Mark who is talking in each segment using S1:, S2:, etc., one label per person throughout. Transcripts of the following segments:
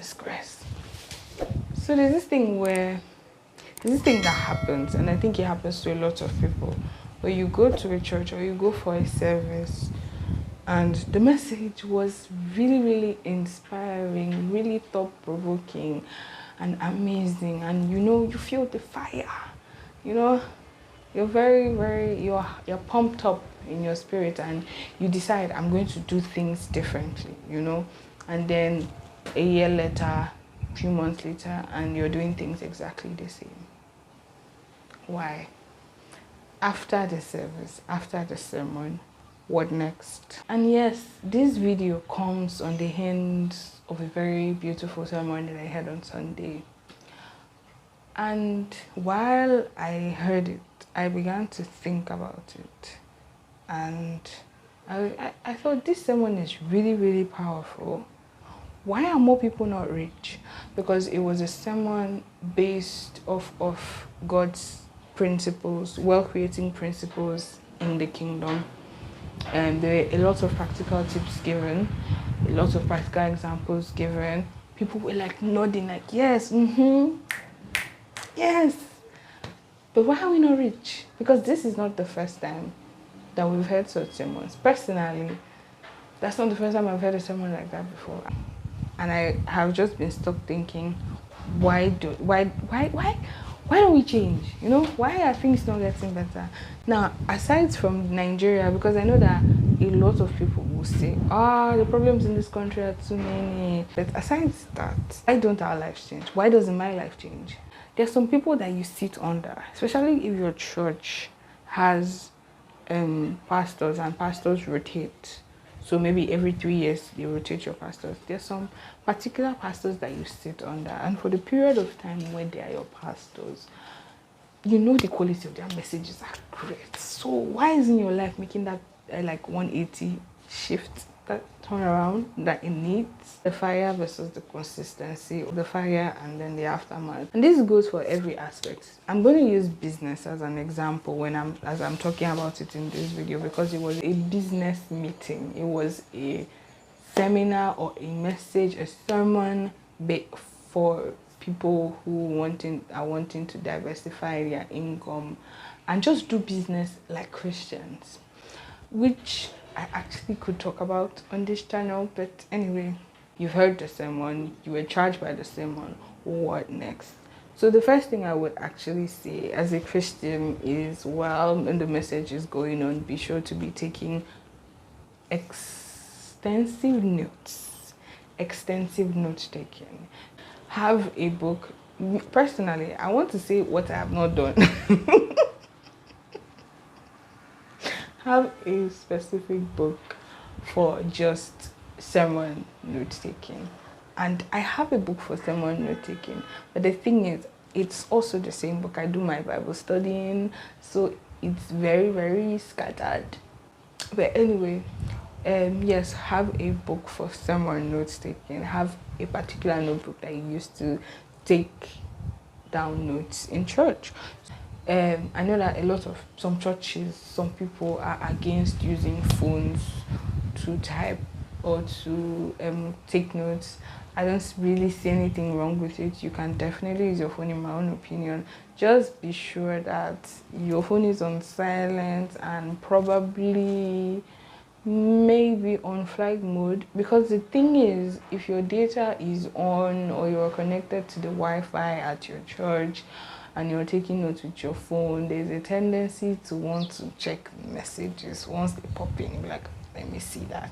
S1: disgrace. So there's this thing that happens, and I think it happens to a lot of people, where you go to a church or you go for a service and the message was really, really inspiring, really thought-provoking and amazing, and you feel the fire, you're you're pumped up in your spirit, and you decide, I'm going to do things differently, and then a year later, a few months later, and you're doing things exactly the same. Why? After the service, after the sermon, what next? And yes, this video comes on the hands of a very beautiful sermon that I heard on Sunday. And while I heard it, I began to think about it. And I thought, this sermon is really, really powerful. Why are more people not rich? Because it was a sermon based off of God's principles, wealth-creating principles in the kingdom. And there were a lot of practical tips given, a lot of practical examples given. People were like nodding, like, yes, yes. But why are we not rich? Because this is not the first time that we've heard such sermons. Personally, that's not the first time I've heard a sermon like that before. And I have just been stuck thinking, why don't we change? Why are things not getting better? Now, aside from Nigeria, because I know that a lot of people will say, the problems in this country are too many. But aside that, why don't our lives change? Why doesn't my life change? There's some people that you sit under, especially if your church has pastors, and pastors rotate. So maybe every 3 years they rotate your pastors. There's some particular pastors that you sit under, and for the period of time when they are your pastors, the quality of their messages are great. So why isn't your life making that 180 shift, that turnaround that it needs? The fire versus the consistency, the fire and then the aftermath. And this goes for every aspect. I'm going to use business as an example as I'm talking about it in this video, because it was a business meeting. It was a seminar or a message, a sermon for people who are wanting to diversify their income and just do business like Christians, which I actually could talk about on this channel. But anyway, you've heard the sermon, you were charged by the sermon. What next? So the first thing I would actually say as a Christian is, when the message is going on, be sure to be taking extensive notes taking. Have a book. Personally, I want to say what I have not done. Have a specific book for just sermon note taking. And I have a book for sermon note taking, but the thing is, it's also the same book I do my Bible studying, so it's very, very scattered. But anyway, yes, have a book for sermon note taking. Have a particular notebook that you use to take down notes in church. I know that some churches, some people are against using phones to type or to take notes. I don't really see anything wrong with it. You can definitely use your phone, in my own opinion. Just be sure that your phone is on silent and probably maybe on flight mode, because the thing is, if your data is on or you're connected to the Wi-Fi at your church and you're taking notes with your phone, there's a tendency to want to check messages once they pop in. You'll be like, let me see that,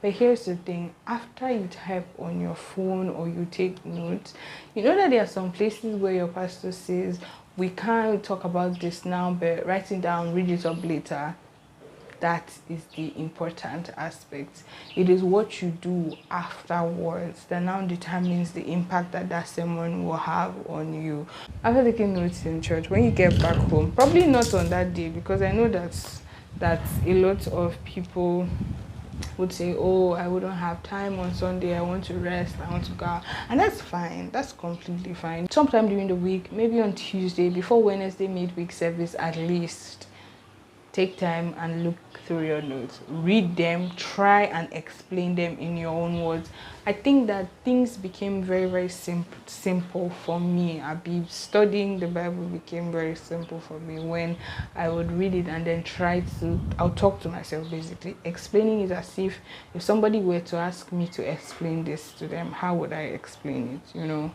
S1: But here's the thing, after you type on your phone or you take notes, that there are some places where your pastor says, we can't talk about this now, but write it down, read it up later. That is the important aspect. It is what you do afterwards that now determines the impact that sermon will have on you. After taking notes in church, when you get back home, probably not on that day, because I know that a lot of people would say, I wouldn't have time on Sunday, I want to rest, I want to go out. And that's fine, that's completely fine. Sometime during the week, maybe on Tuesday, before Wednesday midweek service at least, take time and look through your notes, read them, try and explain them in your own words. I think that things became very, very simple for me. Studying the Bible became very simple for me when I would read it and then I'll talk to myself, basically explaining it as if somebody were to ask me to explain this to them, how would I explain it?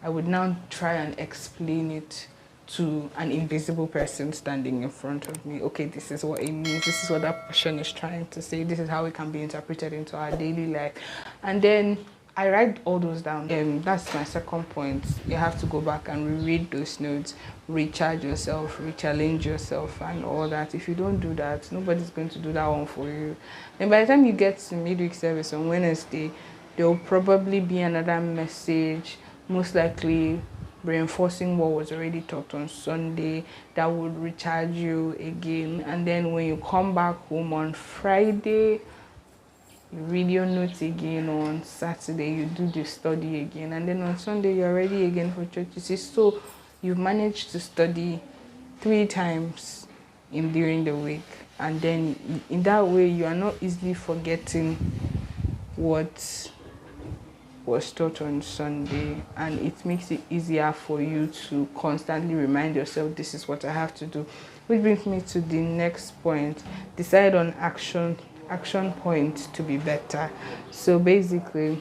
S1: I would now try and explain it to an invisible person standing in front of me. Okay, this is what it means. This is what that portion is trying to say. This is how it can be interpreted into our daily life. And then I write all those down. That's my second point. You have to go back and reread those notes, recharge yourself, re-challenge yourself and all that. If you don't do that, nobody's going to do that one for you. And by the time you get to midweek service on Wednesday, there will probably be another message, most likely reinforcing what was already taught on Sunday, that would recharge you again. And then when you come back home on Friday, you read your notes again. On Saturday, you do the study again. And then on Sunday, you're ready again for church. You see, so you've managed to study 3 times during the week. And then in that way, you are not easily forgetting what was taught on Sunday, and it makes it easier for you to constantly remind yourself, this is what I have to do. Which brings me to the next point: decide on action points to be better. So basically,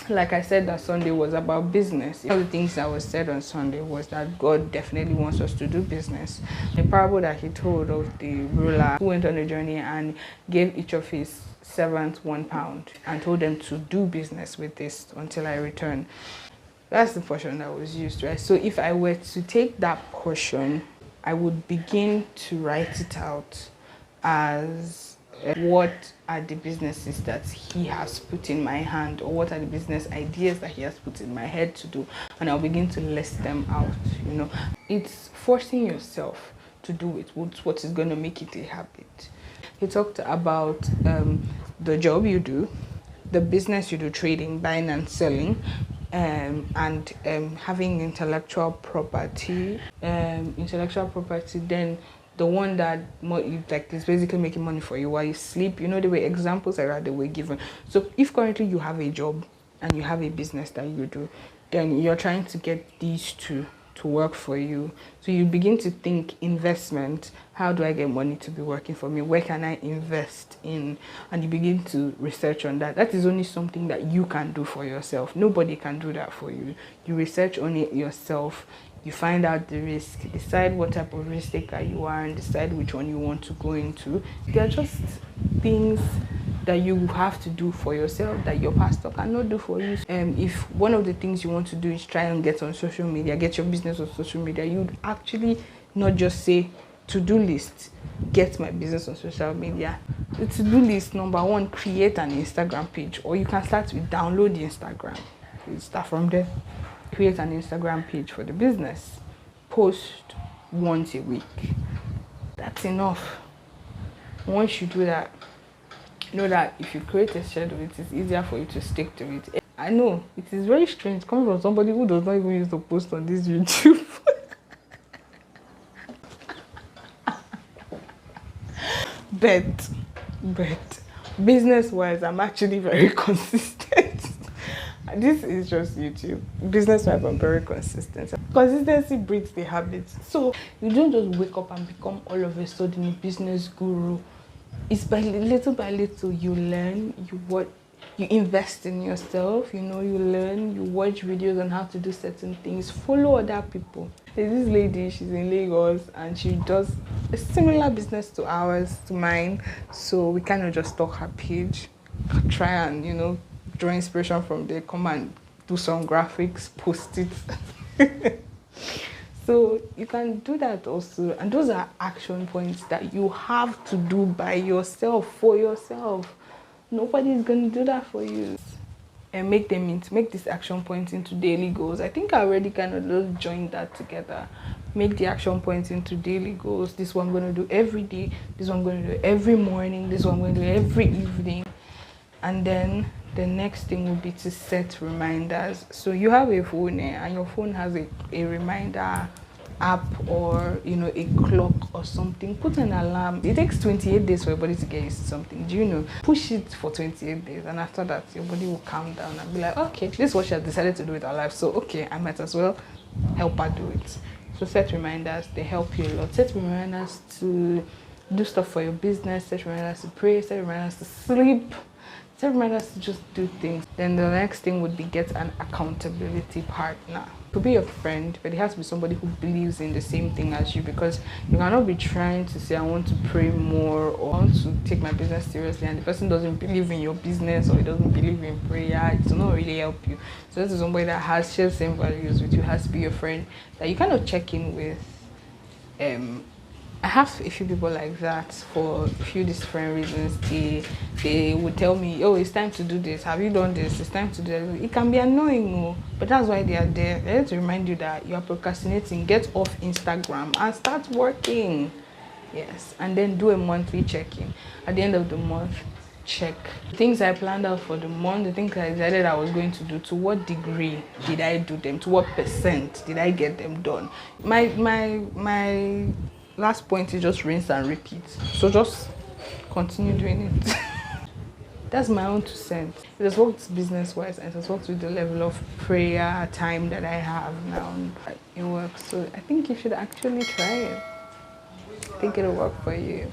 S1: like I said, that Sunday was about business. One of the things that was said on Sunday was that God definitely wants us to do business. The parable that he told of the ruler who went on a journey and gave each of his servants £1 and told them to do business with this until I return. That's the portion that was used, right? So if I were to take that portion, I would begin to write it out as what are the businesses that he has put in my hand, or what are the business ideas that he has put in my head to do, and I'll begin to list them out. It's forcing yourself to do it, what is going to make it a habit. He talked about the job you do, the business you do, trading, buying and selling, and having intellectual property. Then the one that is basically making money for you while you sleep. There were examples like that they were given. So if currently you have a job and you have a business that you do, then you're trying to get these two to work for you. So you begin to think investment. How do I get money to be working for me? Where can I invest in? And you begin to research on that. That is only something that you can do for yourself. Nobody can do that for you. You research on it yourself. You find out the risk, decide what type of risk taker you are, and decide which one you want to go into. They are just things that you have to do for yourself that your pastor cannot do for you. If one of the things you want to do is try and get on social media, get your business on social media, you'd actually not just say to-do list, get my business on social media. The to-do list, number 1, create an Instagram page, or you can start with download the Instagram. You start from there. Create an Instagram page for the business. Post once a week. That's enough. Once you do that, know that if you create a schedule, it is easier for you to stick to it. I know it is very strange coming from somebody who does not even use to post on this YouTube. but business-wise, I'm actually very consistent. This is just YouTube. Business-wise, I'm very consistent. Consistency breeds the habit. So you don't just wake up and become all of a sudden a business guru. It's by little you learn, you invest in yourself, you learn, you watch videos on how to do certain things, follow other people. There's this lady, she's in Lagos, and she does a similar business to mine. So we kind of just stalk her page, try and, draw inspiration from there, come and do some graphics, post it. So you can do that also, and those are action points that you have to do by yourself, for yourself. Nobody is going to do that for you. And make these action points into daily goals. I think I already kind of just joined that together. Make the action points into daily goals. This one I'm going to do every day. This one I'm going to do every morning. This one I'm going to do every evening. And then the next thing would be to set reminders. So you have a phone and your phone has a reminder app or a clock or something. Put an alarm. It takes 28 days for your body to get used to something. Do you know? Push it for 28 days, and after that your body will calm down and be like, okay, this is what she has decided to do with her life, so okay, I might as well help her do it. So set reminders, they help you a lot. Set reminders to do stuff for your business, set reminders to pray, set reminders to sleep, set reminders to just do things. Then the next thing would be get an accountability partner. It could be your friend, but it has to be somebody who believes in the same thing as you, because you cannot be trying to say, I want to pray more or I want to take my business seriously, and the person doesn't believe in your business or he doesn't believe in prayer. It will not really help you. So this is somebody that shares the same values with you. It has to be your friend that you kind of check in with. I have a few people like that for a few different reasons. They would tell me, oh, it's time to do this. Have you done this? It's time to do that. It can be annoying, but that's why they are there. They're to remind you that you are procrastinating. Get off Instagram and start working. Yes, and then do a monthly check-in. At the end of the month, check the things I planned out for the month, the things I decided I was going to do. To what degree did I do them? To what percent did I get them done? My last point is just rinse and repeat. So just continue doing it. That's my own 2 cents. It has worked business-wise, and it has worked with the level of prayer time that I have now. It works. So I think you should actually try it. I think it'll work for you.